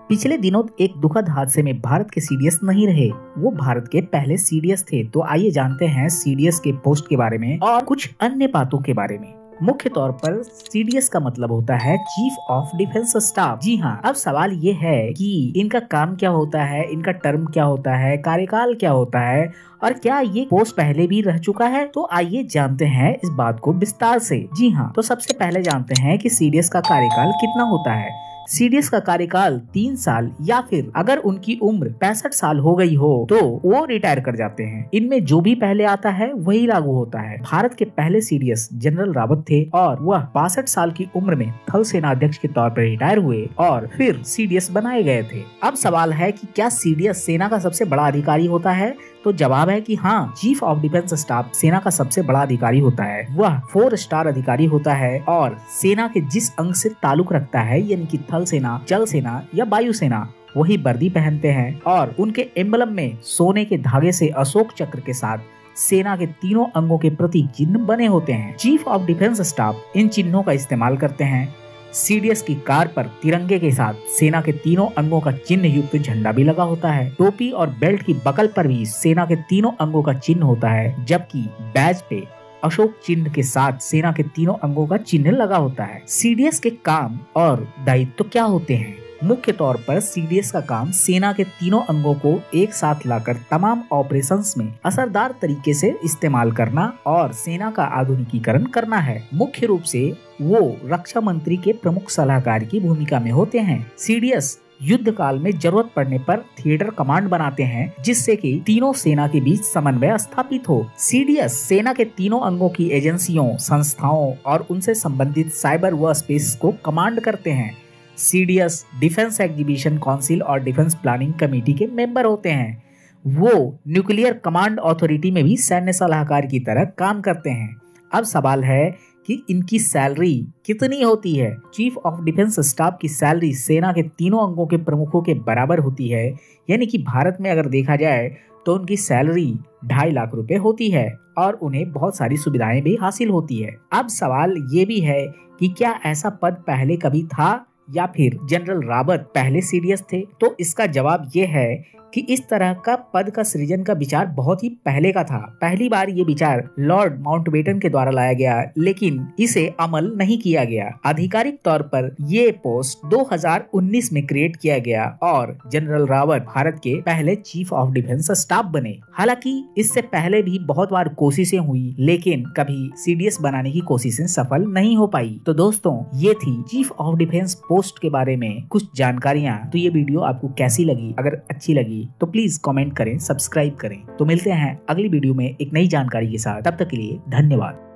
पिछले दिनों एक दुखद हादसे में भारत के सीडीएस नहीं रहे। वो भारत के पहले सीडीएस थे। तो आइए जानते हैं सीडीएस के पोस्ट के बारे में और कुछ अन्य बातों के बारे में। मुख्य तौर पर सीडीएस का मतलब होता है चीफ ऑफ डिफेंस स्टाफ। जी हाँ, अब सवाल ये है कि इनका काम क्या होता है, इनका टर्म क्या होता है, कार्यकाल क्या होता है और क्या ये पोस्ट पहले भी रह चुका है। तो आइए जानते हैं इस बात को विस्तार से। जी हाँ, तो सबसे पहले जानते हैं कि सीडीएस का कार्यकाल कितना होता है। सीडीएस का कार्यकाल 3 साल या फिर अगर उनकी उम्र 65 साल हो गई हो तो वो रिटायर कर जाते हैं। इनमें जो भी पहले आता है वही लागू होता है। भारत के पहले सीडीएस जनरल रावत थे और वह 62 साल की उम्र में थल सेना अध्यक्ष के तौर पर रिटायर हुए और फिर सीडीएस बनाए गए थे। अब सवाल है कि क्या सीडीएस सेना का सबसे बड़ा अधिकारी होता है? तो जवाब है कि हाँ, चीफ ऑफ डिफेंस स्टाफ सेना का सबसे बड़ा अधिकारी होता है। वह 4 स्टार अधिकारी होता है और सेना के जिस अंग से ताल्लुक रखता है, यानी कि थल सेना, जल सेना या वायु सेना, वही वर्दी पहनते हैं और उनके एम्बलम में सोने के धागे से अशोक चक्र के साथ सेना के तीनों अंगों के प्रतीक चिन्ह बने होते हैं। चीफ ऑफ डिफेंस स्टाफ इन चिन्हों का इस्तेमाल करते हैं। सीडीएस की कार पर तिरंगे के साथ सेना के तीनों अंगों का चिन्ह युक्त झंडा भी लगा होता है। टोपी और बेल्ट की बकल पर भी सेना के तीनों अंगों का चिन्ह होता है, जबकि बैज पे अशोक चिन्ह के साथ सेना के तीनों अंगों का चिन्ह लगा होता है। सीडीएस के काम और दायित्व क्या होते हैं? मुख्य तौर पर सीडीएस का काम सेना के तीनों अंगों को एक साथ लाकर तमाम ऑपरेशंस में असरदार तरीके से इस्तेमाल करना और सेना का आधुनिकीकरण करना है। मुख्य रूप से वो रक्षा मंत्री के प्रमुख सलाहकार की भूमिका में होते हैं। सीडीएस युद्ध काल में जरूरत पड़ने पर थिएटर कमांड बनाते हैं, जिससे कि तीनों सेना के बीच समन्वय स्थापित हो। सीडीएस सेना के तीनों अंगों की एजेंसियों, संस्थाओं और उनसे संबंधित साइबर व स्पेस को कमांड करते हैं। सीडीएस डिफेंस एग्जीबिशन काउंसिल और डिफेंस प्लानिंग कमेटी के मेंबर होते हैं। वो न्यूक्लियर कमांड अथॉरिटी में भी सैन्य सलाहकार की तरह काम करते हैं। अब सवाल है कि इनकी सैलरी कितनी होती है? चीफ ऑफ डिफेंस स्टाफ की सैलरी सेना के तीनों अंगों के प्रमुखों के बराबर होती है, यानी कि भारत में अगर देखा जाए तो उनकी सैलरी 2.5 लाख रुपए होती है और उन्हें बहुत सारी सुविधाएं भी हासिल होती है। अब सवाल ये भी है कि क्या ऐसा पद पहले कभी था या फिर जनरल रावत पहले सीडीएस थे? तो इसका जवाब ये है कि इस तरह का पद का सृजन का विचार बहुत ही पहले का था। पहली बार ये विचार लॉर्ड माउंटबेटन के द्वारा लाया गया, लेकिन इसे अमल नहीं किया गया। आधिकारिक तौर पर ये पोस्ट 2019 में क्रिएट किया गया और जनरल रावत भारत के पहले चीफ ऑफ डिफेंस स्टाफ बने। हालांकि इससे पहले भी बहुत बार कोशिशें हुई, लेकिन कभी सीडीएस बनाने की कोशिशें सफल नहीं हो पाई। तो दोस्तों, ये थी चीफ ऑफ डिफेंस पोस्ट के बारे में कुछ जानकारियां। तो ये वीडियो आपको कैसी लगी? अगर अच्छी लगी तो प्लीज कमेंट करें, सब्सक्राइब करें। तो मिलते हैं अगली वीडियो में एक नई जानकारी के साथ। तब तक के लिए धन्यवाद।